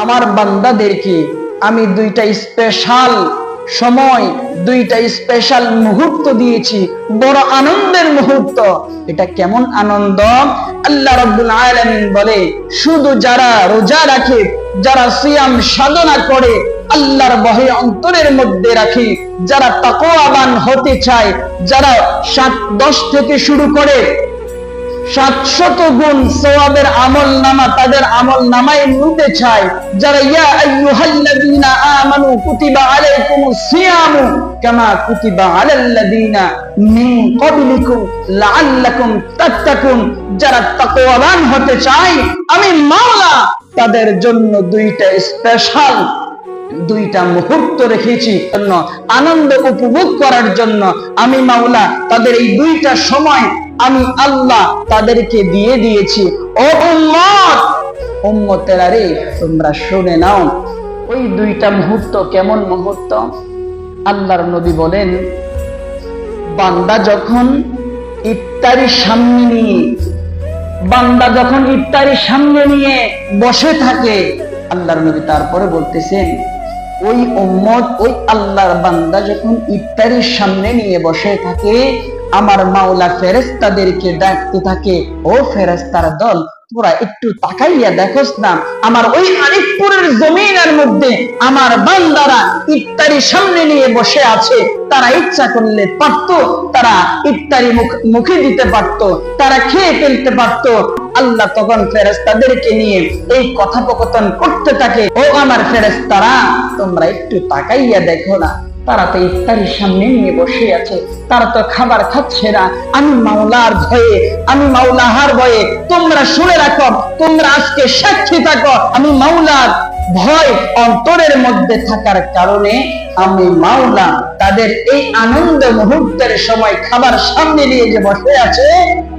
আমার বান্দাদেরকে আমি দুইটা স্পেশাল সময়, দুইটা স্পেশাল মুহূর্ত দিয়েছি, বড় আনন্দের মুহূর্ত। এটা কেমন আনন্দ? আল্লাহ রাব্বুল আলামিন বলে, শুধু যারা রোজা রাখে, যারা সিয়াম সাধনা করে, আল্লাহর ভয় অন্তরের মধ্যে রাখে, যারা তাকওয়াবান হতে চায়, যারা 7-10 থেকে শুরু করে 700 গুণ সওয়াবের আমল নামা তাদের আমল নামায় নিতে চায়, যারা ইয়া আইয়ুহাল্লাযীনা আমানু কুতিবা আলাইকুমুস সিয়ামু কামা কুতিবা আলাল্লাযীনা মিন ক্বাবলিকুম লাআল্লাকুম তাত্তাকুন, যারা তাকওয়াবান হতে চায়, আমি মাওলা তাদের জন্য দুইটা স্পেশাল দুইটা মুহূর্ত রেখেছি, আনন্দ উপভোগ করার জন্য। আমি মাওলা তাদের এই দুইটা সময় আমি আল্লাহ তাদেরকে দিয়ে দিয়েছি। ও উম্মত, উম্মতেরা রে, তোমরা শুনে নাও ওই দুইটা মুহূর্ত কেমন মুহূর্ত। আল্লাহর নবী বলেন, বান্দা যখন ইফতারির সামনে নিয়ে বসে থাকে, আল্লাহর নবী তারপরে বলতেছেন, ওই উম্মত, ওই আল্লাহর বান্দা যখন ইফতারির সামনে নিয়ে বসে থাকে, আমার মাওলা ফেরেশতাদেরকে ডাকতে থাকে, ও ফেরেশতার দল, তোরা একটু তাকাইয়া দেখোস না, আমার ওই আরিফপুরের জমিনের মধ্যে আমার বান্দারা ইফতারির সামনে নিয়ে বসে আছে। তারা ইচ্ছা করলে পারতো, তারা ইফতারি মুখে দিতে পারতো, তারা খেয়ে ফেলতে পারতো। আল্লাহ তখন ফেরেশতাদেরকে নিয়ে এই কথোপকথন করতে থাকে, ও আমার ফেরেশতারা, তোমরা একটু তাকাইয়া দেখো না, তারা তো ইফতারির সামনে নিয়ে বসে আছে, তারা তো খাবার খাচ্ছে না। আমি মাওলার ভয়ে, আমি মাওলাহার ভয়ে, তোমরা শুনে রাখো, তোমরা আজকে সাক্ষী থাকো, আমি মাওলার ভয় অন্তরের মধ্যে থাকার কারণে আমি মাওলা তাদের এই আনন্দ মুহূর্তের সময় খাবার সামনে নিয়ে যে বসে আছে,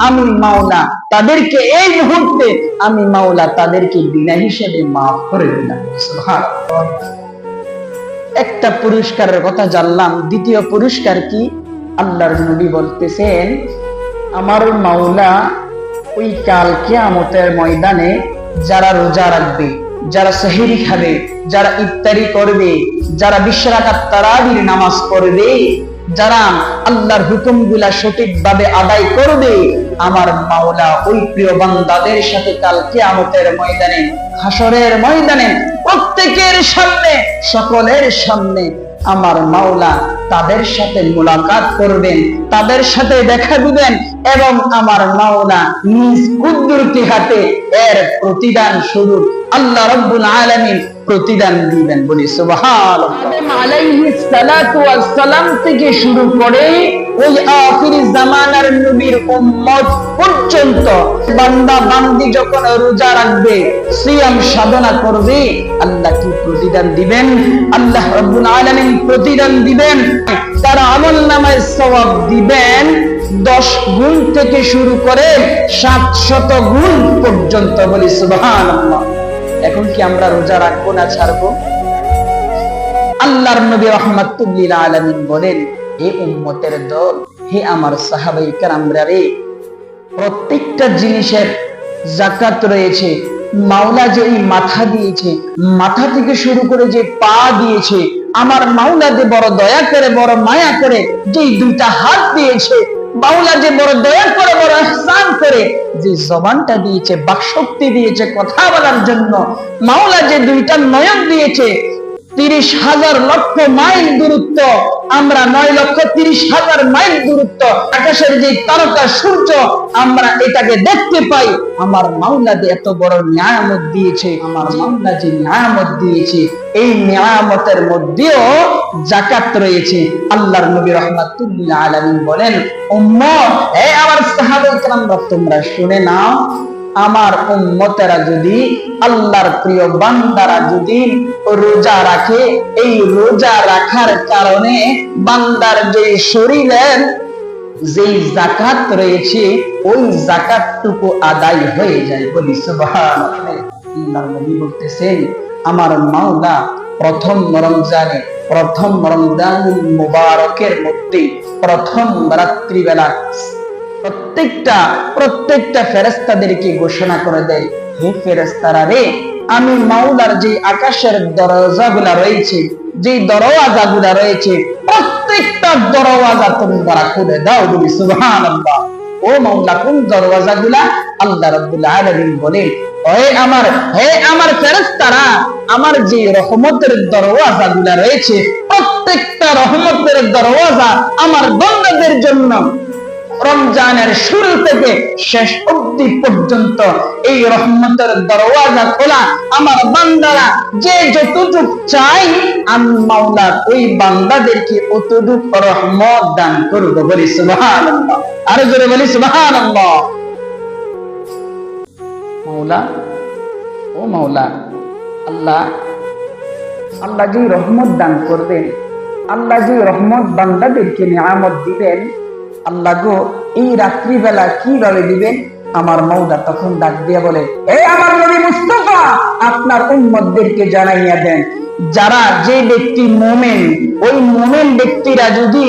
আমি মাওলা তাদেরকে এই মুহূর্তে আমি মাওলা তাদেরকে বিনা হিসেবে মাফ করে দিলাম। সুবহানাল্লাহ। একটা পুরস্কারের কথা জানলাম, দ্বিতীয় পুরস্কার কি? আল্লাহর নবী বলতেছেন, আমার মাওলা ওই কাল কিয়ামতের ময়দানে যারা রোজা রাখবে, যারা সেহরি খাবে, যারা ইফতারি করবে, যারা 20 রাকাত তারাবির নামাজ পড়বে, যারা আল্লাহর হুকুমগুলা সঠিকভাবে আদায় করবে, আমার মাওলা ওই প্রিয় বান্দাদের সাথে কাল কিয়ামতের ময়দানে, হাসরের ময়দানে প্রত্যেকের সামনে, সকলের সামনে আমার মাওলা তাদের সাথে মুলাকাত করবেন, তাদের সাথে দেখা দিবেন, এবং আমার মাওলা নিজ কুদরতি হাতে এর প্রতিদান স্বরূপ আল্লাহ রাব্বুল আলামিন প্রতিদান দিবেন। বলি সুবহানাল্লাহ। আদম আলাইহিস সালাতু ওয়াস সালাম থেকে শুরু করে ওই আখির জামানার নবীর উম্মত পর্যন্ত বান্দা বান্দি যখন রোজা রাখবে, সিয়াম সাধনা করবে, আল্লাহ কি প্রতিদান দিবেন? আল্লাহ রাব্বুল আলামিন প্রতিদান দিবেন, তার আমলনামায় সওয়াব দিবেন 10 গুণ থেকে শুরু করে 700 গুণ পর্যন্ত। বলি সুবহানাল্লাহ। এখন কি আমরা রোজা রাখবো না ছাড়বো? আল্লাহর নবী রাহমাতুল লিল আলামিন বলেন, হে উম্মতের দল, হে আমার সাহাবায়ে কেরামরা রে, প্রত্যেকটা জিনিসের যাকাত রয়েছে। মাওলা যে মাথা দিয়েছে, মাথা থেকে শুরু করে যে পা দিয়েছে, আমার মাওলা যে বড় দয়া করে, বড় মায়া করে যে দুইটা হাত দিয়েছে, মাওলা যে বড় দয়া করে, বড় ইহসান করে যে জবানটা দিয়েছে, বাকশক্তি দিয়েছে কথা বলার জন্য, মাওলা যে দুইটা নয়ন দিয়েছে, 30,000 লক্ষ মাইল দূরত্ব, আমরা 9,30,000 মাইল দূরত্ব, আকাশের যে তারকা সূর্য আমরা এটাকে দেখতে পাই, আমার মাওলা যে এত বড় নিয়ামত দিয়েছে, আমার মাওলা যে নিয়ামত দিয়েছে, এই নিয়ামতের মধ্যেও যাকাত রয়েছে। আল্লাহর নবী রাহমাতুল লিল আলামিন বলেন, উম্মত, হে আমার সাহাবায়ে কেরামরা, তোমরা শুনে নাও, আমার উম্মতেরা যদি, আল্লাহর প্রিয় বান্দারা যদি রোজা রাখে, এই রোজা রাখার কারণে বান্দার যে শরীরের যে যাকাত রয়েছে, ওই যাকাতটুকু আদায় হয়ে যায়। বলি সুবহানাল্লাহ। আল্লাহর নবী বলতেছেন, আমার মাওলা প্রথম রমজানে, প্রথম রমজানুল মুবারকের মধ্যে প্রথম রাত্রিবেলা প্রত্যেকটা ফেরেশতাদেরকে ঘোষণা করে দেয়, হে ফেরেশতারা রে, আমি মাওলার যে আকাশের দরজাগুলা রয়েছে, যে দরওয়াজাগুলা রয়েছে, প্রত্যেকটা দরওয়াজা তোমরা খুলে দাও। বলি সুবহানাল্লাহ। ও মাওলা, কোন দরওয়াজাগুলা? আল্লাহ রাব্বুল আলামিন বলেন, হে আমার ফেরেশতারা, আমার যে রহমতের দরওয়াজাগুলা রয়েছে, প্রত্যেকটা রহমতের দরওয়াজা আমার বান্দাদের জন্য রমজানের শুরু থেকে শেষ অবধি পর্যন্ত এই রহমতের দরওয়াজা খোলা। আমার বান্দারা যে যতটুক চাই, আমি মাওলা ওই বান্দাদেরকে অতটুক রহমত দান করব। বলি সুবহানাল্লাহ। আরো জোরে বলি সুবহানাল্লাহ। মাওলা, ও মাওলা, আল্লাহ যে রহমত দান করবেন, আল্লাহ যে রহমত বান্দাদেরকে নিয়ামত দিবেন, আল্লাহ গো এই রাত্রিবেলা কিভাবে দিবেন? আমার মাওলা তখন ডাক দিয়ে বলে, হে আমার নবী মুস্তাফা, আপনার উম্মতদেরকে জানাইয়া দেন, যারা যে ব্যক্তি মুমিন, ওই মুমিন ব্যক্তিরা যদি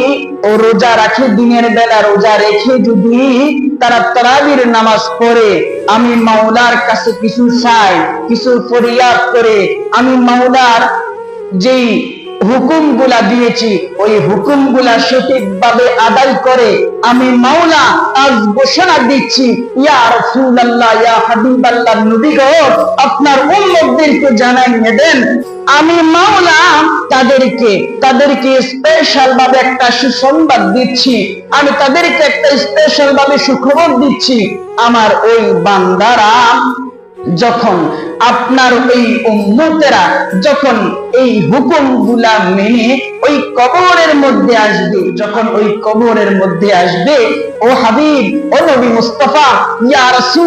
ও রোজা রাখে, দিনের বেলা রোজা রেখে যদি তারা তারাবির নামাজ পড়ে, আমি মাওলার কাছে কিছু চাই, কিছু ফরিয়াদ করে, আমি মাওলার যেই হুকুমগুলা দিয়েছি ওই হুকুমগুলা সঠিকভাবে আদায় করে, আমি মাওলা আজ ঘোষণা দিচ্ছি, ইয়া রাসূলুল্লাহ, ইয়া হাবিবাল্লাহ, নবী গো, আপনার উম্মতদেরকে জানাইয়ে দেন, আমি মাওলা তাদেরকে স্পেশাল ভাবে একটা সুসংবাদ দিচ্ছি, আমি তাদেরকে একটা স্পেশাল ভাবে সুখবর দিচ্ছি। আমার ওই বান্দারা যখন, আপনার ওই উম্মতেরা যখন এই হুকুমগুলা মেনে ওই কবরের মধ্যে আসবে, যখন ওই কবরের মধ্যে আসবে, ও হাবিব, ও নবী মুস্তাফা, ইয়া রাসূল